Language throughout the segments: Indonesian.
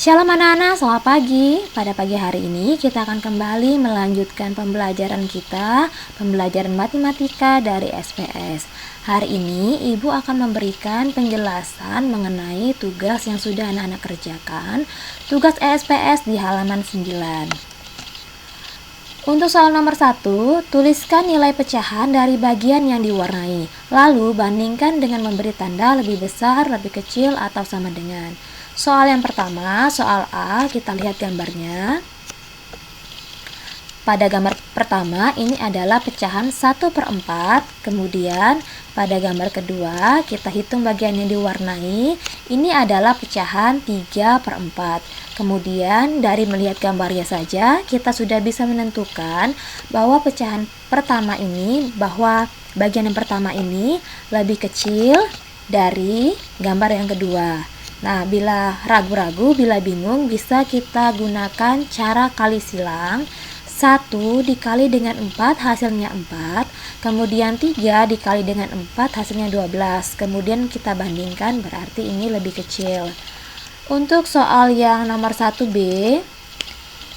Shalom anak-anak, selamat pagi. Pada pagi hari ini kita akan kembali melanjutkan pembelajaran kita, pembelajaran matematika dari SPS. Hari ini Ibu akan memberikan penjelasan mengenai tugas yang sudah anak-anak kerjakan, tugas SPS di halaman 9. Untuk soal nomor 1, tuliskan nilai pecahan dari bagian yang diwarnai. Lalu bandingkan dengan memberi tanda lebih besar, lebih kecil, atau sama dengan. Soal yang pertama, soal A, kita lihat gambarnya. Pada gambar pertama, ini adalah pecahan 1/4. Kemudian, pada gambar kedua, kita hitung bagian yang diwarnai. Ini adalah pecahan 3/4. Kemudian, dari melihat gambarnya saja, kita sudah bisa menentukan bahwa pecahan pertama ini, bahwa bagian yang pertama ini lebih kecil dari gambar yang kedua. Nah, bila ragu-ragu, bila bingung, bisa kita gunakan cara kali silang. 1 dikali dengan 4 hasilnya 4, kemudian 3 dikali dengan 4 hasilnya 12. Kemudian kita bandingkan, berarti ini lebih kecil. Untuk soal yang nomor 1B,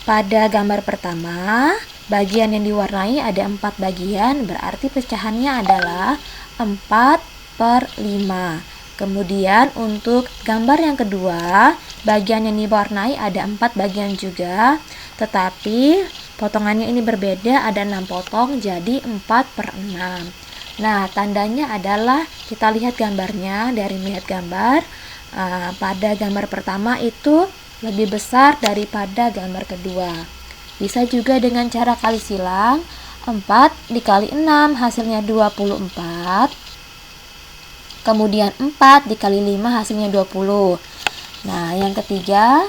pada gambar pertama, bagian yang diwarnai ada 4 bagian, berarti pecahannya adalah 4/5. Kemudian untuk gambar yang kedua, bagian yang diwarnai ada 4 bagian juga, tetapi potongannya ini berbeda, ada 6 potong, jadi 4/6. Nah, tandanya adalah kita lihat gambarnya. Dari melihat gambar, pada gambar pertama itu lebih besar daripada gambar kedua. Bisa juga dengan cara kali silang. 4 dikali 6 hasilnya 24. Kemudian 4 dikali 5 hasilnya 20. Nah, yang ketiga,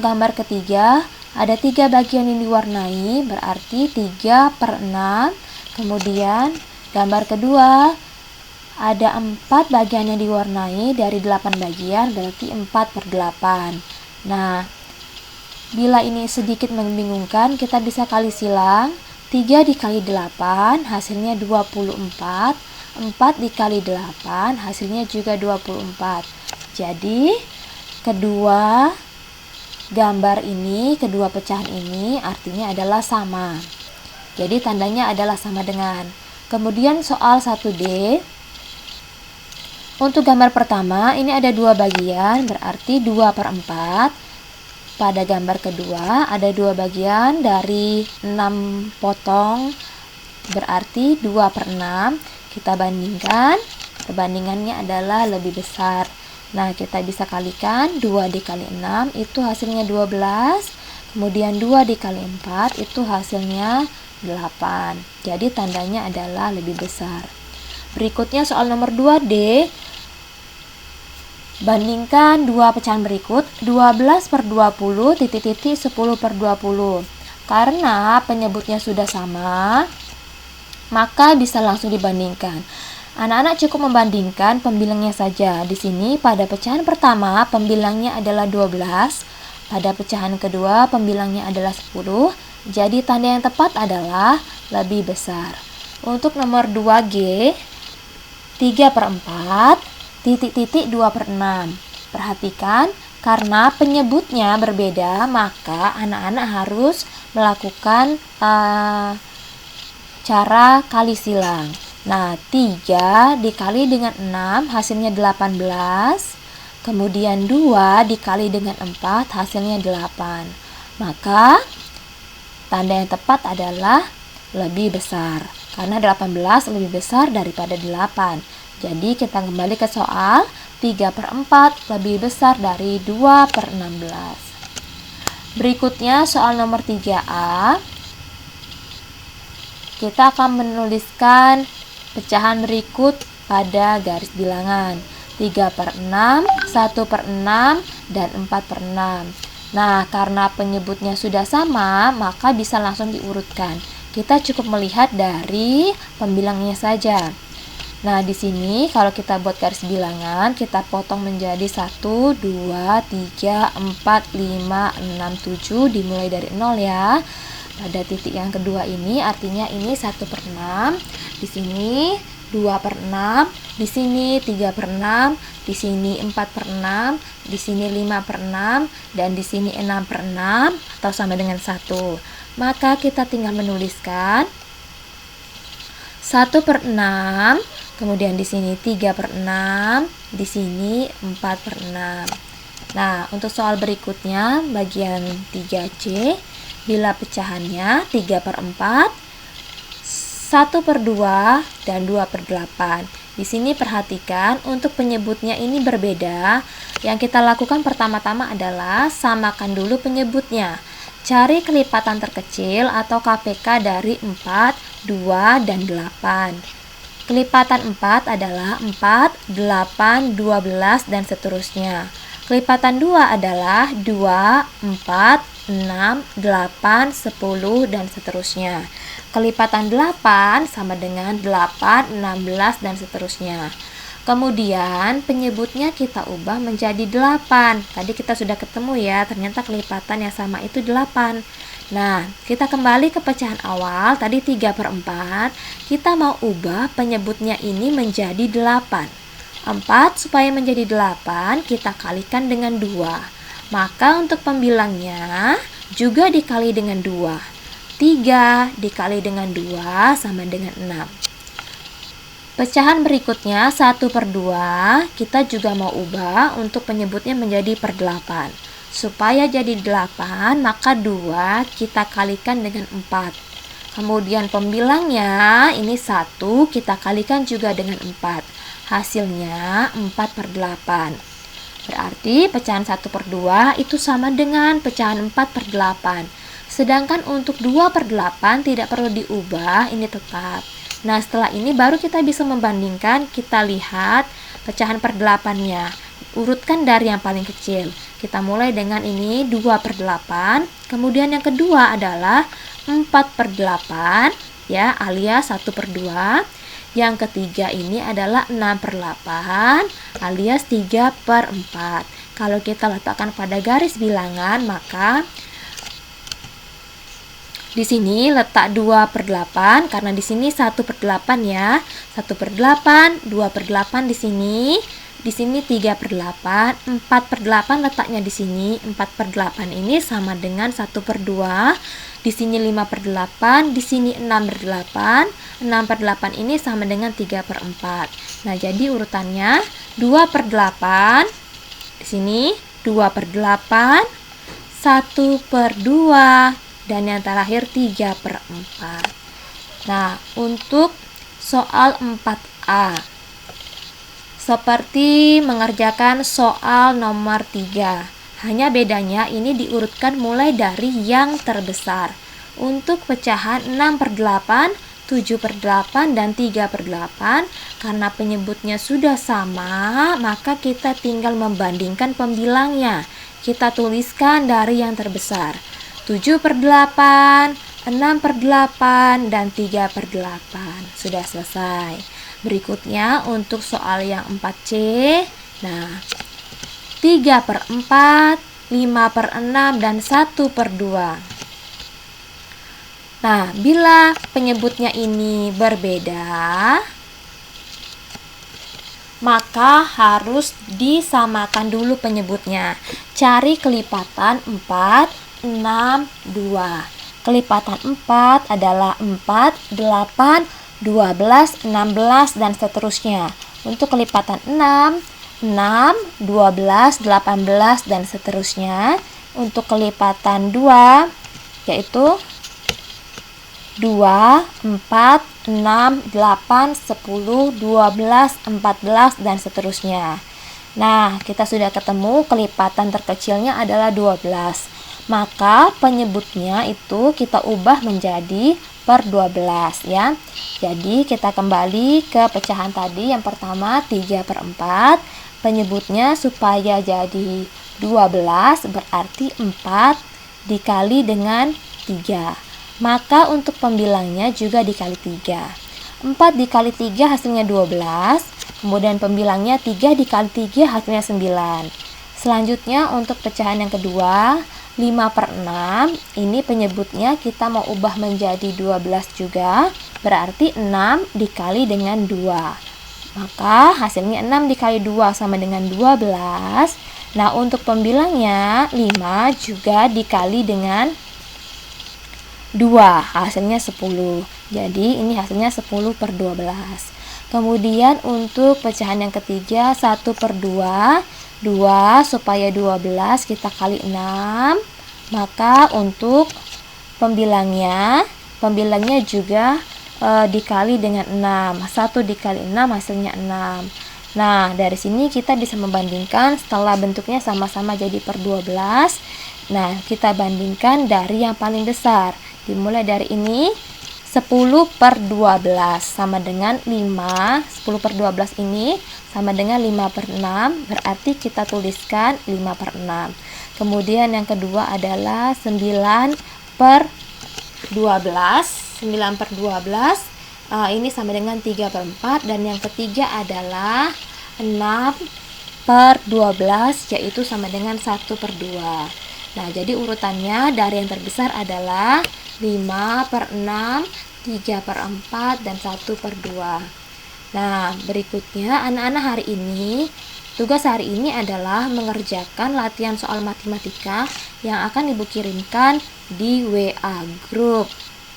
gambar ketiga, ada 3 bagian yang diwarnai, berarti 3/6. Kemudian gambar kedua, ada 4 bagian yang diwarnai, dari 8 bagian, berarti 4/8. Nah, bila ini sedikit membingungkan, kita bisa kali silang. 3 dikali 8 hasilnya 24. 4 dikali 8 hasilnya juga 24. Jadi kedua gambar ini, kedua pecahan ini artinya adalah sama. Jadi tandanya adalah sama dengan. Kemudian soal 1D, untuk gambar pertama ini ada 2 bagian, berarti 2/4. Pada gambar kedua ada 2 bagian dari 6 potong, berarti 2/6. Kita bandingkan, perbandingannya adalah lebih besar. Nah, kita bisa kalikan, 2 dikali 6 itu hasilnya 12, kemudian 2 dikali 4 itu hasilnya 8. Jadi tandanya adalah lebih besar. Berikutnya soal nomor 2D, bandingkan 2 pecahan berikut, 12/20, 10/20. Karena penyebutnya sudah sama, maka bisa langsung dibandingkan. Anak-anak cukup membandingkan pembilangnya saja. Di sini pada pecahan pertama pembilangnya adalah 12, pada pecahan kedua pembilangnya adalah 10. Jadi tanda yang tepat adalah lebih besar. Untuk nomor 2G, 3/4, 2/6. Perhatikan, karena penyebutnya berbeda, maka anak-anak harus melakukan cara kali silang. Nah, 3 dikali dengan 6 hasilnya 18. Kemudian 2 dikali dengan 4 hasilnya 8. Maka tanda yang tepat adalah lebih besar, karena 18 lebih besar daripada 8. Jadi kita kembali ke soal, 3/4 lebih besar dari 2/16. Berikutnya soal nomor 3A. Kita akan menuliskan pecahan berikut pada garis bilangan. 3/6, 1/6, dan 4/6. Nah, karena penyebutnya sudah sama, maka bisa langsung diurutkan. Kita cukup melihat dari pembilangnya saja. Nah, di sini kalau kita buat garis bilangan, kita potong menjadi 1, 2, 3, 4, 5, 6, 7, dimulai dari 0 ya. Pada titik yang kedua ini artinya ini 1/6, di sini 2/6, di sini 3/6, di sini 4/6, di sini 5/6, dan di sini 6/6 atau sama dengan 1. Maka kita tinggal menuliskan 1/6, kemudian di sini 3/6, di sini 4/6. Nah, untuk soal berikutnya bagian 3C, bila pecahannya 3/4, 1/2, dan 2/8. Di sini perhatikan untuk penyebutnya ini berbeda. Yang kita lakukan pertama-tama adalah samakan dulu penyebutnya. Cari kelipatan terkecil atau KPK dari 4, 2, dan 8. Kelipatan 4 adalah 4, 8, 12, dan seterusnya. Kelipatan 2 adalah 2, 4, 6, 8, 10, dan seterusnya. Kelipatan 8 sama dengan 8, 16, dan seterusnya. Kemudian penyebutnya kita ubah menjadi 8. Tadi kita sudah ketemu ya, ternyata kelipatan yang sama itu 8. Nah, kita kembali ke pecahan awal, tadi 3/4. Kita mau ubah penyebutnya ini menjadi 8. 4 supaya menjadi 8, kita kalikan dengan 2. Maka untuk pembilangnya juga dikali dengan 2. 3 dikali dengan 2 sama dengan 6. Pecahan berikutnya 1/2, kita juga mau ubah untuk penyebutnya menjadi per 8. Supaya jadi 8, maka 2 kita kalikan dengan 4. Kemudian pembilangnya ini 1, kita kalikan juga dengan 4. Hasilnya 4/8. Berarti pecahan 1/2 itu sama dengan pecahan 4/8. Sedangkan untuk 2/8 tidak perlu diubah, ini tetap. Nah, setelah ini baru kita bisa membandingkan, kita lihat pecahan per 8-nya. Urutkan dari yang paling kecil. Kita mulai dengan ini 2/8, kemudian yang kedua adalah 4/8, ya, alias 1/2. Yang ketiga ini adalah 6/8 alias 3/4. Kalau kita letakkan pada garis bilangan, maka di sini letak 2/8 karena di sini 1/8 ya. 1/8, 2/8 di sini 3/8, 4/8 letaknya di sini. 4/8 ini sama dengan 1/2. Di sini 5/8, di sini 6/8. 6/8 ini sama dengan 3/4. Nah, jadi urutannya 2/8, di sini 2/8, 1/2, dan yang terakhir 3/4. Nah, untuk soal 4A, seperti mengerjakan soal nomor 3. Hanya bedanya ini diurutkan mulai dari yang terbesar. Untuk pecahan 6/8, 7/8, dan 3/8, karena penyebutnya sudah sama, maka kita tinggal membandingkan pembilangnya. Kita tuliskan dari yang terbesar. 7/8, 6/8, dan 3/8. Sudah selesai. Berikutnya untuk soal yang 4C. Nah, 3/4, 5/6, dan 1/2. Nah, bila penyebutnya ini berbeda, maka harus disamakan dulu penyebutnya. Cari kelipatan 4, 6, 2. Kelipatan 4 adalah 4, 8, 12, 16, dan seterusnya. Untuk kelipatan 6, 6, 12, 18, dan seterusnya. Untuk kelipatan 2, yaitu 2, 4, 6, 8, 10, 12, 14, dan seterusnya. Nah, kita sudah ketemu kelipatan terkecilnya adalah 12. Maka penyebutnya itu kita ubah menjadi per 12 ya. Jadi kita kembali ke pecahan tadi. Yang pertama 3/4. Penyebutnya supaya jadi 12 berarti 4 dikali dengan 3. Maka untuk pembilangnya juga dikali 3. 4 dikali 3 hasilnya 12. Kemudian pembilangnya 3 dikali 3 hasilnya 9. Selanjutnya untuk pecahan yang kedua 5/6. Ini penyebutnya kita mau ubah menjadi 12 juga. Berarti 6 dikali dengan 2. Maka hasilnya 6 dikali 2 sama dengan 12. Nah, untuk pembilangnya 5 juga dikali dengan 2, hasilnya 10. Jadi ini hasilnya 10 per 12. Kemudian untuk pecahan yang ketiga 1 per 2, 2 supaya 12 kita kali 6. Maka untuk pembilangnya juga dikali dengan 6. 1 dikali 6 hasilnya 6. Nah, dari sini kita bisa membandingkan setelah bentuknya sama-sama jadi per 12. Nah, kita bandingkan dari yang paling besar. Dimulai dari ini 10 per 12 sama dengan 5. 10 per 12 ini sama dengan 5 per 6. Berarti kita tuliskan 5 per 6. Kemudian yang kedua adalah 9 per 12. 9 per 12 ini sama dengan 3 per 4. Dan yang ketiga adalah 6 per 12, yaitu sama dengan 1 per 2. Nah, jadi urutannya dari yang terbesar adalah 5 per 6, 3 per 4, dan 1 per 2. Nah, berikutnya anak-anak hari ini, tugas hari ini adalah mengerjakan latihan soal matematika yang akan ibu kirimkan di WA group.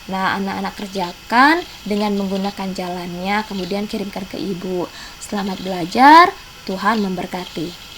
Nah, anak-anak kerjakan dengan menggunakan jalannya, kemudian kirimkan ke ibu. Selamat belajar, Tuhan memberkati.